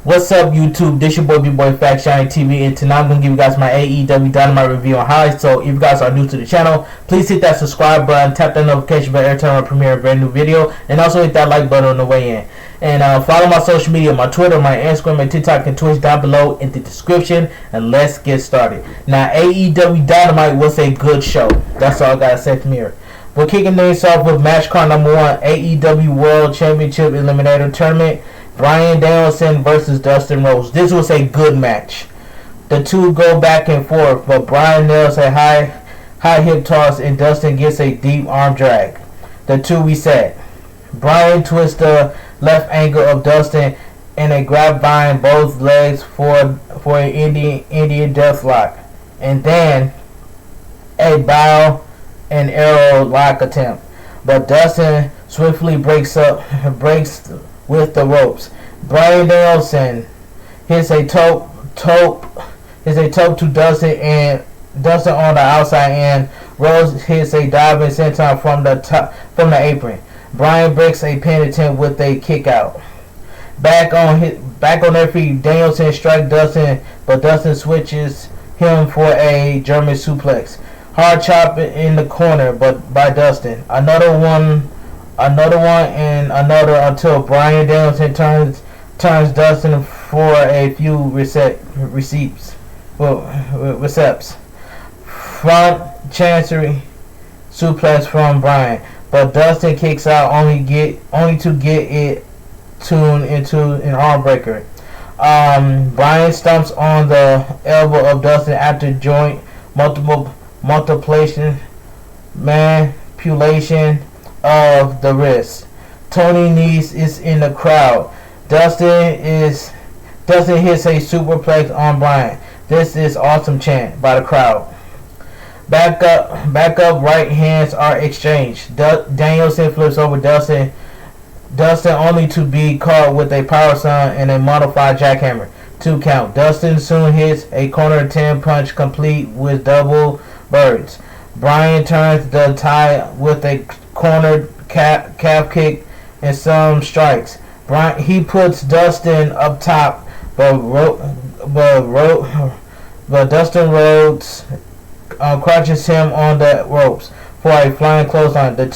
What's up, YouTube? This your boy, B-Boy Fact Shiny TV, and tonight I'm going to give you guys my AEW Dynamite review on highlights. So, if you guys are new to the channel, please hit that subscribe button, tap that notification bell every time I premiere a brand new video, and also hit that like button on the way in. And follow my social media, my Twitter, my Instagram, my TikTok, and Twitch down below in the description, and let's get started. Now, AEW Dynamite was a good show. That's all I got to say from here. We're kicking things off with match card number 1, AEW World Championship Eliminator Tournament. Bryan Danielson versus Dustin Rhodes. This was a good match. The two go back and forth, but Bryan nails a high hip toss and Dustin gets a deep arm drag. The two reset. Bryan twists the left ankle of Dustin and a grab behind both legs for an Indian death lock. And then a bow and arrow lock attempt. But Dustin swiftly breaks with the ropes. Bryan Danielson hits a toe to Dustin and Dustin on the outside end. Rhodes hits a diving senton from the apron. Bryan breaks a pin attempt with a kick out. Back on their feet, Danielson strikes Dustin, but Dustin switches him for a German suplex. Hard chop in the corner, but by Dustin. Another one and another until Bryan Danielson turns Dustin for a few receipts. Front chancery suplex from Bryan, but Dustin kicks out only to get it tuned into an arm breaker. Bryan stumps on the elbow of Dustin after joint manipulation of the wrist. Tony Nese is in the crowd. Dustin hits a superplex on Bryan. This is awesome chant by the crowd. Back up right hands are exchanged. Danielson flips over Dustin only to be caught with a power slam and a modified jackhammer. 2 count. Dustin soon hits a corner 10 punch complete with double birds. Bryan turns the tie with a corner calf kick and some strikes. He puts Dustin up top, but Dustin Rhodes crouches him on the ropes for a flying clothesline. The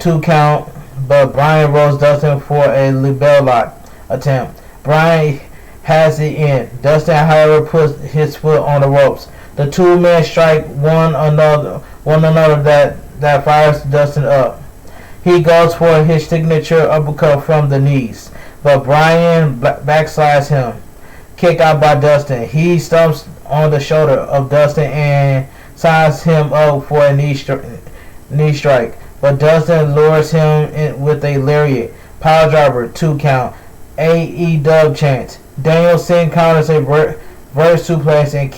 two count, but Bryan rolls Dustin for a label lock attempt. Bryan has it in. Dustin, however, puts his foot on the ropes. The two men strike one another that fires Dustin up. He goes for his signature uppercut from the knees, but Bryan backslides him. Kick out by Dustin. He stumps on the shoulder of Dustin and signs him up for a knee strike, but Dustin lures him in with a lariat. Power driver, 2 count. AEW chants. Danielson counters a reverse suplex and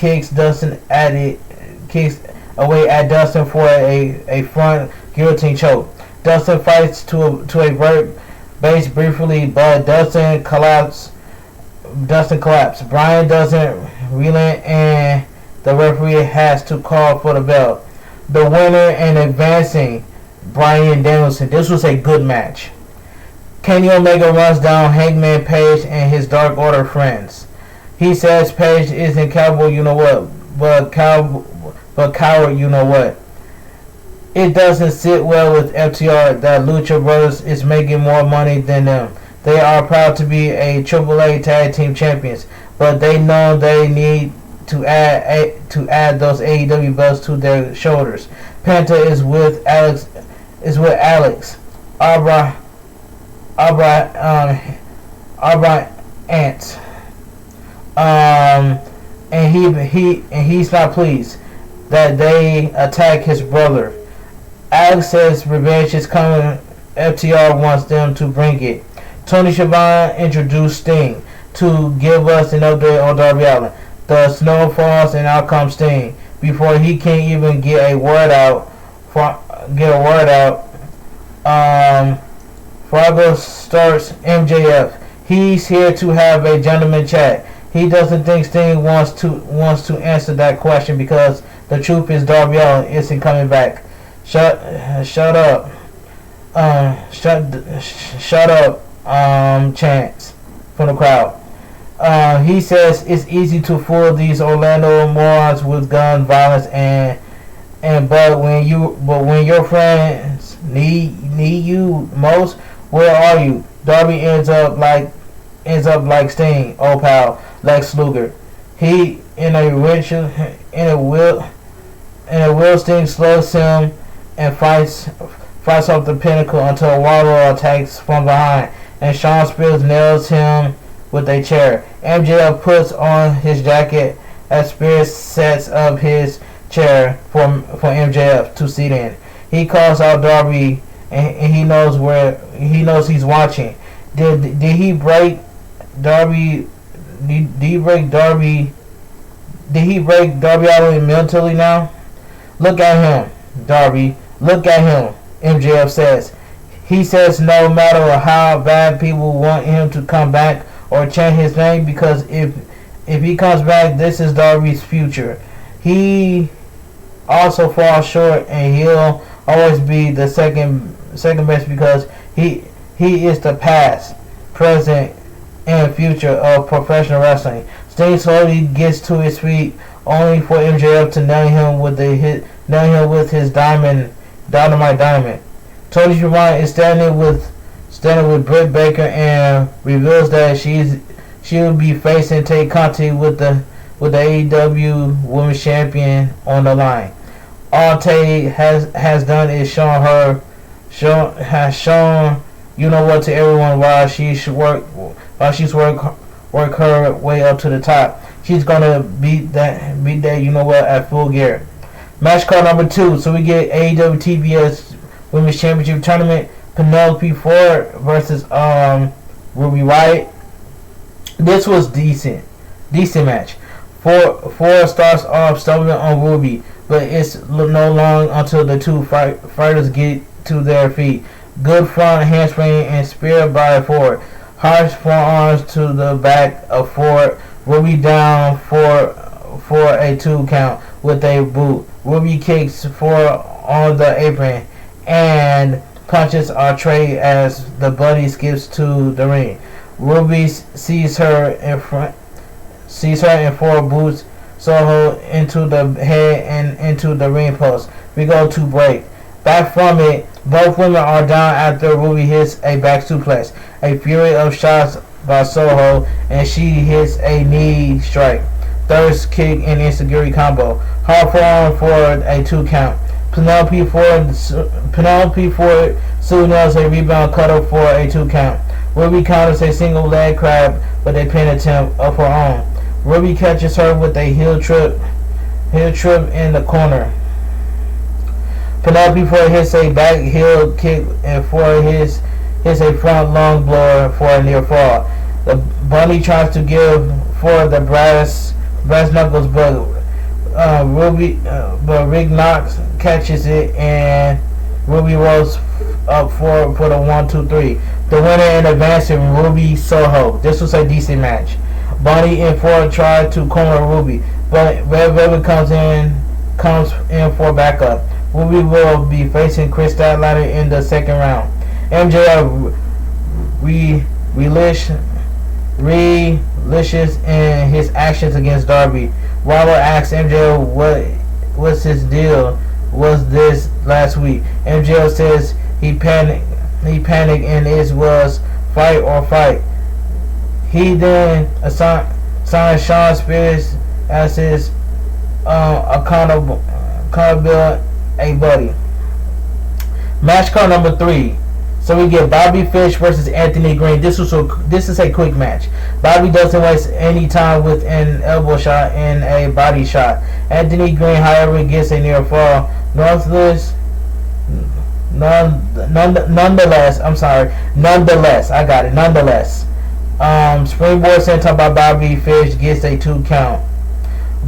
kicks away at Dustin for a front guillotine choke. Dustin fights to a vert base briefly, but Dustin collapses. Bryan doesn't relent, and the referee has to call for the bell. The winner and advancing, Bryan Danielson. This was a good match. Kenny Omega runs down Hangman Page and his Dark Order friends. He says Page isn't cowboy, you know what, but coward, you know what. It doesn't sit well with FTR that Lucha Brothers is making more money than them. They are proud to be a AAA tag team champions, but they know they need to add those AEW belts to their shoulders. Penta is with Alex. Ants. And he's not pleased that they attack his brother. Alex says revenge is coming. FTR wants them to bring it. Tony Schiavone introduced Sting to give us an update on Darby Allin. The snow falls and out comes Sting. Before he can even get a word out, Fargo starts MJF. He's here to have a gentleman chat. He doesn't think Sting wants to answer that question because the truth is Darby Allin isn't coming back. Shut up. Chance. from the crowd. He says it's easy to fool these Orlando morons with gun violence but when your friends need you most, where are you? Darby ends up like Sting, old pal, Lex Luger. He in a wheel Sting slows him and fights off the pinnacle until Wardlow attacks from behind, and Shawn Spears nails him with a chair. MJF puts on his jacket as Spears sets up his chair for MJF to sit in. He calls out Darby, and he knows he's watching. Did he break Darby? Did he break Darby out of him mentally now? Look at him, Darby. Look at him, MJF says. He says no matter how bad people want him to come back or change his name, because if he comes back, this is Darby's future. He also falls short, and he'll always be the second best because he is the past, present, and future of professional wrestling. Sting slowly gets to his feet, only for MJF to nail him with his dynamite. Tony Schiavone is standing with Britt Baker and reveals that she'll be facing Tay Conti with the AEW Women's Champion on the line. All Tay has done is shown you know what to everyone while she's work her way up to the top. She's gonna beat that you know what at Full Gear. Match card number 2. So we get AEW TBS Women's Championship Tournament. Penelope Ford versus Ruby Riott. This was decent match. Four starts off stumbling on Ruby, but it's no long until the two fighters get to their feet. Good front handspring and spear by Ford. Harsh forearms to the back of Ford. Ruby down for a 2 count with a boot. Ruby kicks Ford on the apron, and punches are traded as the buddy skips to the ring. Ruby sees her in Ford boots Soho into the head and into the ring post. We go to break. Back from it, both women are down after Ruby hits a back suplex. A fury of shots by Soho, and she hits a knee strike. Third kick and insecurity combo. Hard forearm for a 2 count. Penelope Ford soon nails a rebound cutter for a 2 count. Ruby counters a single leg crab with a pin attempt of her own. Ruby catches her with a heel trip in the corner. Penelope Ford hits a back heel kick and Ford hits a front lung blower for a near fall. The bunny tries to give Ford the brass knuckles, but Rick Knox catches it, and Ruby rolls up for the 1-2-3. The winner in advancing, Ruby Soho. This was a decent match. Bunny and Ford tried to corner Ruby, but Red Velvet comes in for backup. Ruby will be facing Chris Statlander in the second round. MJF relishes in his actions against Darby. Wardlow asks MJF what's his deal was this last week. MJF says he panicked and it was fight or fight. He then assigned Shawn Spears as his accountable a buddy. Match card number 3. So we get Bobby Fish versus Anthony Green. This is a quick match. Bobby doesn't waste any time with an elbow shot and a body shot. Anthony Green, however, gets a near fall. Nonetheless, springboard senton by Bobby Fish gets a 2 count.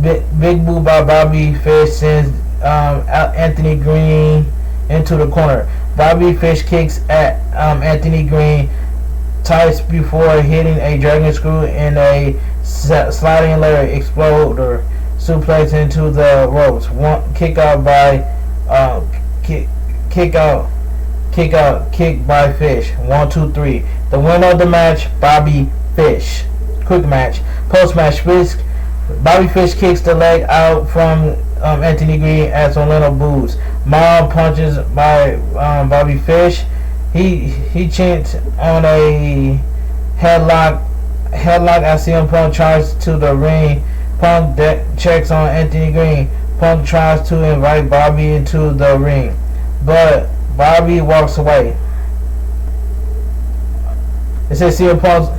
Big boot by Bobby Fish sends Anthony Green into the corner. Bobby Fish kicks at Anthony Green twice before hitting a dragon screw and a sliding ladder exploder suplex into the ropes. One kick by Fish. 1-2-3. The winner of the match, Bobby Fish. Quick match. Post match, Bobby Fish kicks the leg out from Anthony Green as Orlando boos. Mom punches by Bobby Fish. He chants on a headlock as CM Punk tries to the ring. Punk checks on Anthony Green. Punk tries to invite Bobby into the ring, but Bobby walks away. It says CM Punk.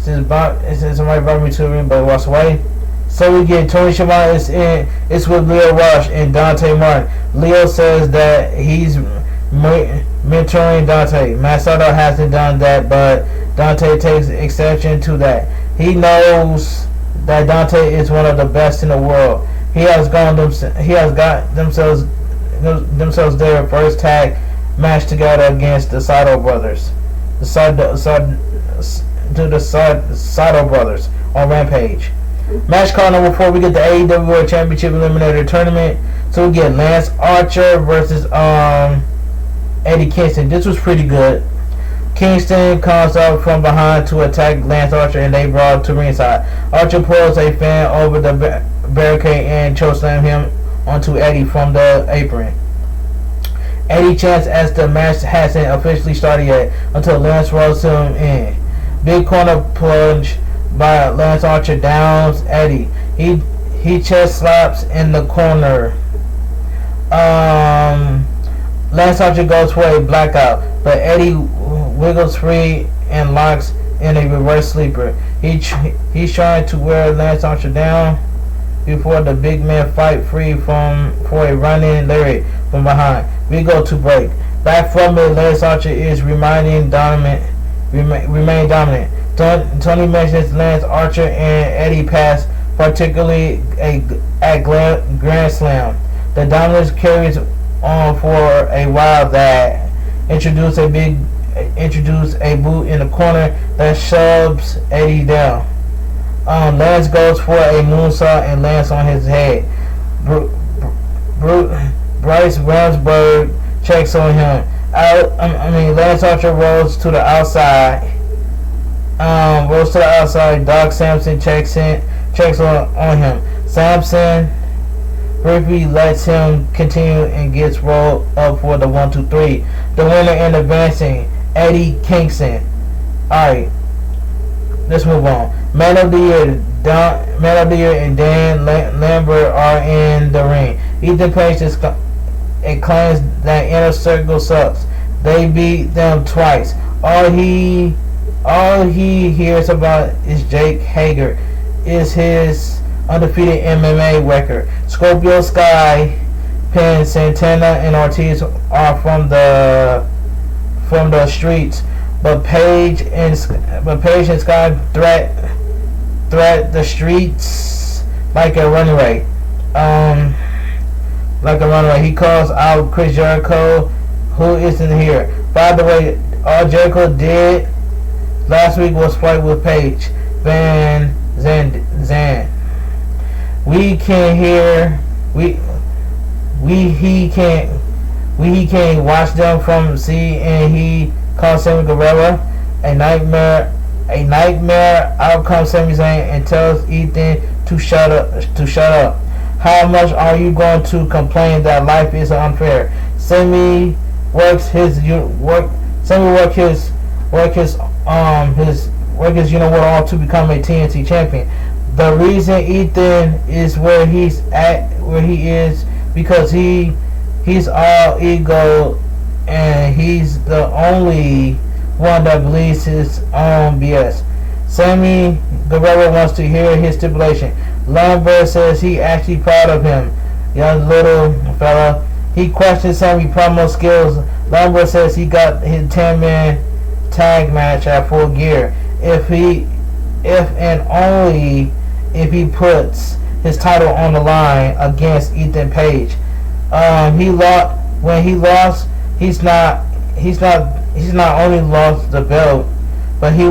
It says somebody brought me to the ring, but walks away. So we get Tony Schiavone it's with Leo Rush and Dante Martin. Leo says that he's mentoring Dante. Masato hasn't done that, but Dante takes exception to that. He knows that Dante is one of the best in the world. He has got themselves their first tag match together against the Sato brothers. The Sato brothers on Rampage. Match card number 4, we get the AEW World Championship Eliminator Tournament. So we get Lance Archer versus Eddie Kingston. This was pretty good. Kingston comes up from behind to attack Lance Archer, and they brought to ringside. Archer pulls a fan over the barricade and chokeslam him onto Eddie from the apron. Eddie chants as the match hasn't officially started yet until Lance rolls him in. Big corner plunge by Lance Archer downs Eddie. He chest slaps in the corner. Lance Archer goes for a blackout, but Eddie wiggles free and locks in a reverse sleeper. He's trying to wear Lance Archer down before the big man fight free for a running lariat from behind. We go to break. Back from it, Lance Archer is remain dominant. Tony mentions Lance Archer and Eddie pass, particularly at Grand Slam. The dominance carries on for a while. That introduce a boot in the corner that shoves Eddie down. Lance goes for a moonsault and lands on his head. Bryce Ramsberg checks on him. Lance Archer rolls to the outside. Doc Samson checks on him. Samson briefly lets him continue and gets rolled up for the 1-2-3. The winner in advancing, Eddie Kingston. Alright, let's move on. Man of the Year and Dan Lambert are in the ring. Ethan Page claims that Inner Circle sucks. They beat them twice. All he hears about is Jake Hager, is his undefeated MMA record. Scorpio Sky, Penn, Santana, and Ortiz are from the streets, but Page and Sky threat the streets like a runaway. He calls out Chris Jericho, who isn't here. By the way, all Jericho did last week was fight with Paige Van Zandt. He can't watch them from sea, and he calls Sammy Guevara a nightmare out comes Sami Zayn and tells Ethan to shut up. How much are you going to complain that life is unfair? Sami works his you know what all to become a TNT champion. The reason Ethan is where he is because he's all ego, and he's the only one that believes his own BS. Sammy Guevara wants to hear his stipulation. Lambert says he actually proud of him. Young little fella. He questions Sammy's promo skills. Lambert says he got his 10-man tag match at Full Gear. If and only if he puts his title on the line against Ethan Page. When he lost, he's not only lost the belt, but he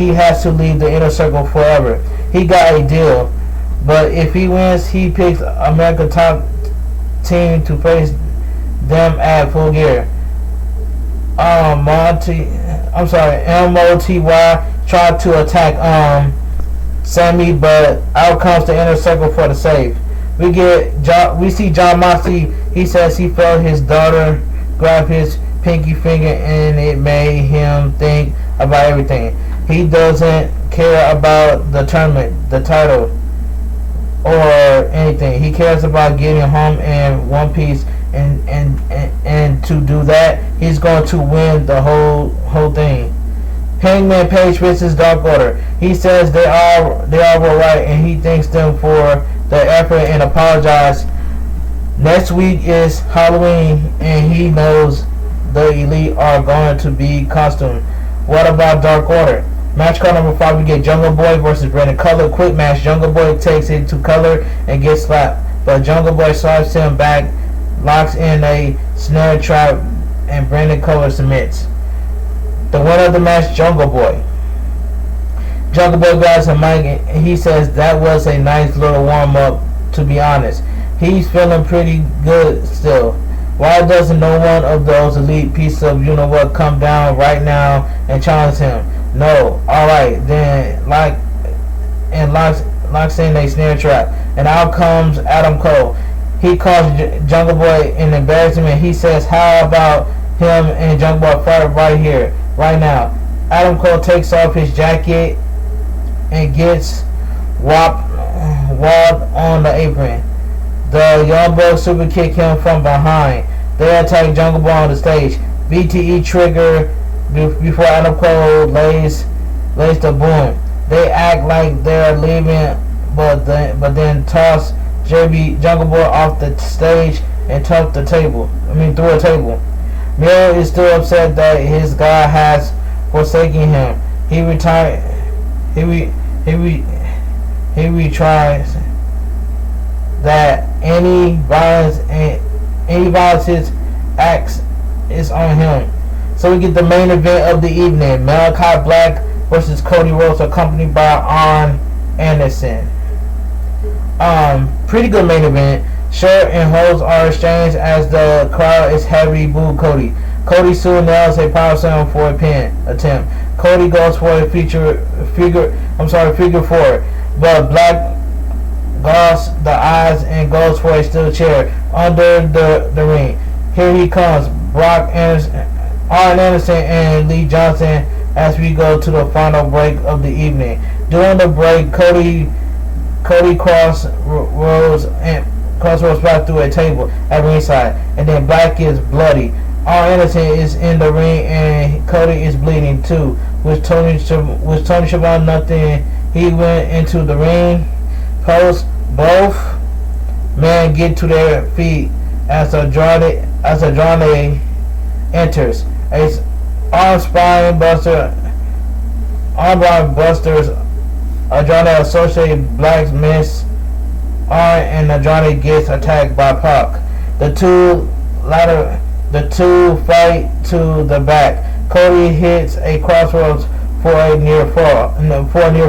has to leave the Inner Circle forever. He got a deal, but if he wins, he picks America Top Team to face them at Full Gear. MOTY tried to attack Sammy, but out comes the inner circle for the save. We see John Moxley. He says he felt his daughter grab his pinky finger and it made him think about everything. He doesn't care about the tournament, the title, or anything. He cares about getting home in one piece, and to do that, he's going to win the whole thing. Hangman Page versus Dark Order. He says they were right, and he thanks them for their effort and apologize. Next week is Halloween, and he knows the Elite are going to be costumed. What about Dark Order? Match card number 5, we get Jungle Boy versus Brandon Cutler. Quick match. Jungle Boy takes it to Cutler and gets slapped, but Jungle Boy slaps him back, locks in a snare trap, and Brandon Cutler submits. The winner of the match, Jungle Boy. Jungle Boy grabs a mic and he says that was a nice little warm up, to be honest. He's feeling pretty good still. Why doesn't no one of those elite pieces of you know what come down right now and challenge him? No. Alright, then locks in a snare trap. And out comes Adam Cole. He calls Jungle Boy an embarrassment. He says, how about him and Jungle Boy fight right here, right now? Adam Cole takes off his jacket and gets walled on the apron. The Young Bucks super kick him from behind. They attack Jungle Boy on the stage. BTE trigger before Adam Cole lays the boom. They act like they're leaving, but then toss Jungle Boy off the stage and through a table. Miro is still upset that his guy has forsaken him. He retries that any violence acts is on him. So we get the main event of the evening: Malachi Black versus Cody Rhodes, accompanied by Arn Anderson. Pretty good main event. Shirt and hose are exchanged as the crowd is heavy boo Cody. Cody soon nails a power slam for a pin attempt. Cody goes for a figure four, but Black guards the eyes and goes for a steel chair under the ring. Here he comes, Arn Anderson and Lee Johnson, as we go to the final break of the evening. During the break, Cody cross Rhodes back through a table at ringside, and then Black is bloody. Arn Anderson is in the ring and Cody is bleeding too. With Tony Schiavone nothing, he went into the ring post. Both men get to their feet as Andrade enters. Arm busters. Andrade associated Black's miss Arn, and Andrade gets attacked by Pac. The two fight to the back. Cody hits a crossroads for a near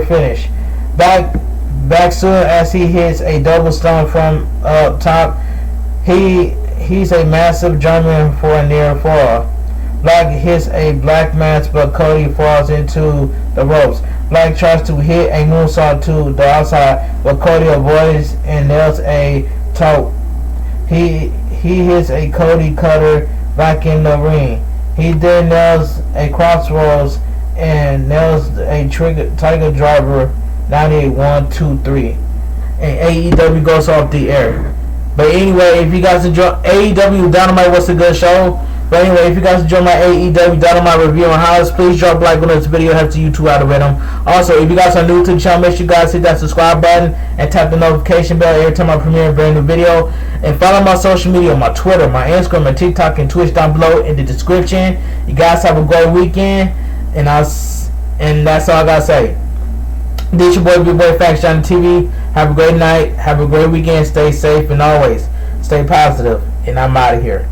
finish. Back soon as he hits a double stomp from up top. He's a massive German for a near fall. Black hits a black mask, but Cody falls into the ropes. Black tries to hit a moonsault to the outside, but Cody avoids and nails a toe. He hits a Cody cutter back in the ring. He then nails a crossroads and nails a Tiger Driver 98 1 2 3. And AEW goes off the air. But anyway, if you guys enjoy AEW Dynamite, was a good show. But anyway, if you guys enjoy my AEW Dynamite review on highlights, please drop a like on this video. Helps YouTube algorithm. Also, if you guys are new to the channel, make sure you guys hit that subscribe button and tap the notification bell every time I premiere a brand new video. And follow my social media, my Twitter, my Instagram, my TikTok, and Twitch down below in the description. You guys have a great weekend, and that's all I gotta say. This your boy, Big Boy Faction TV. Have a great night. Have a great weekend. Stay safe and always stay positive. And I'm out of here.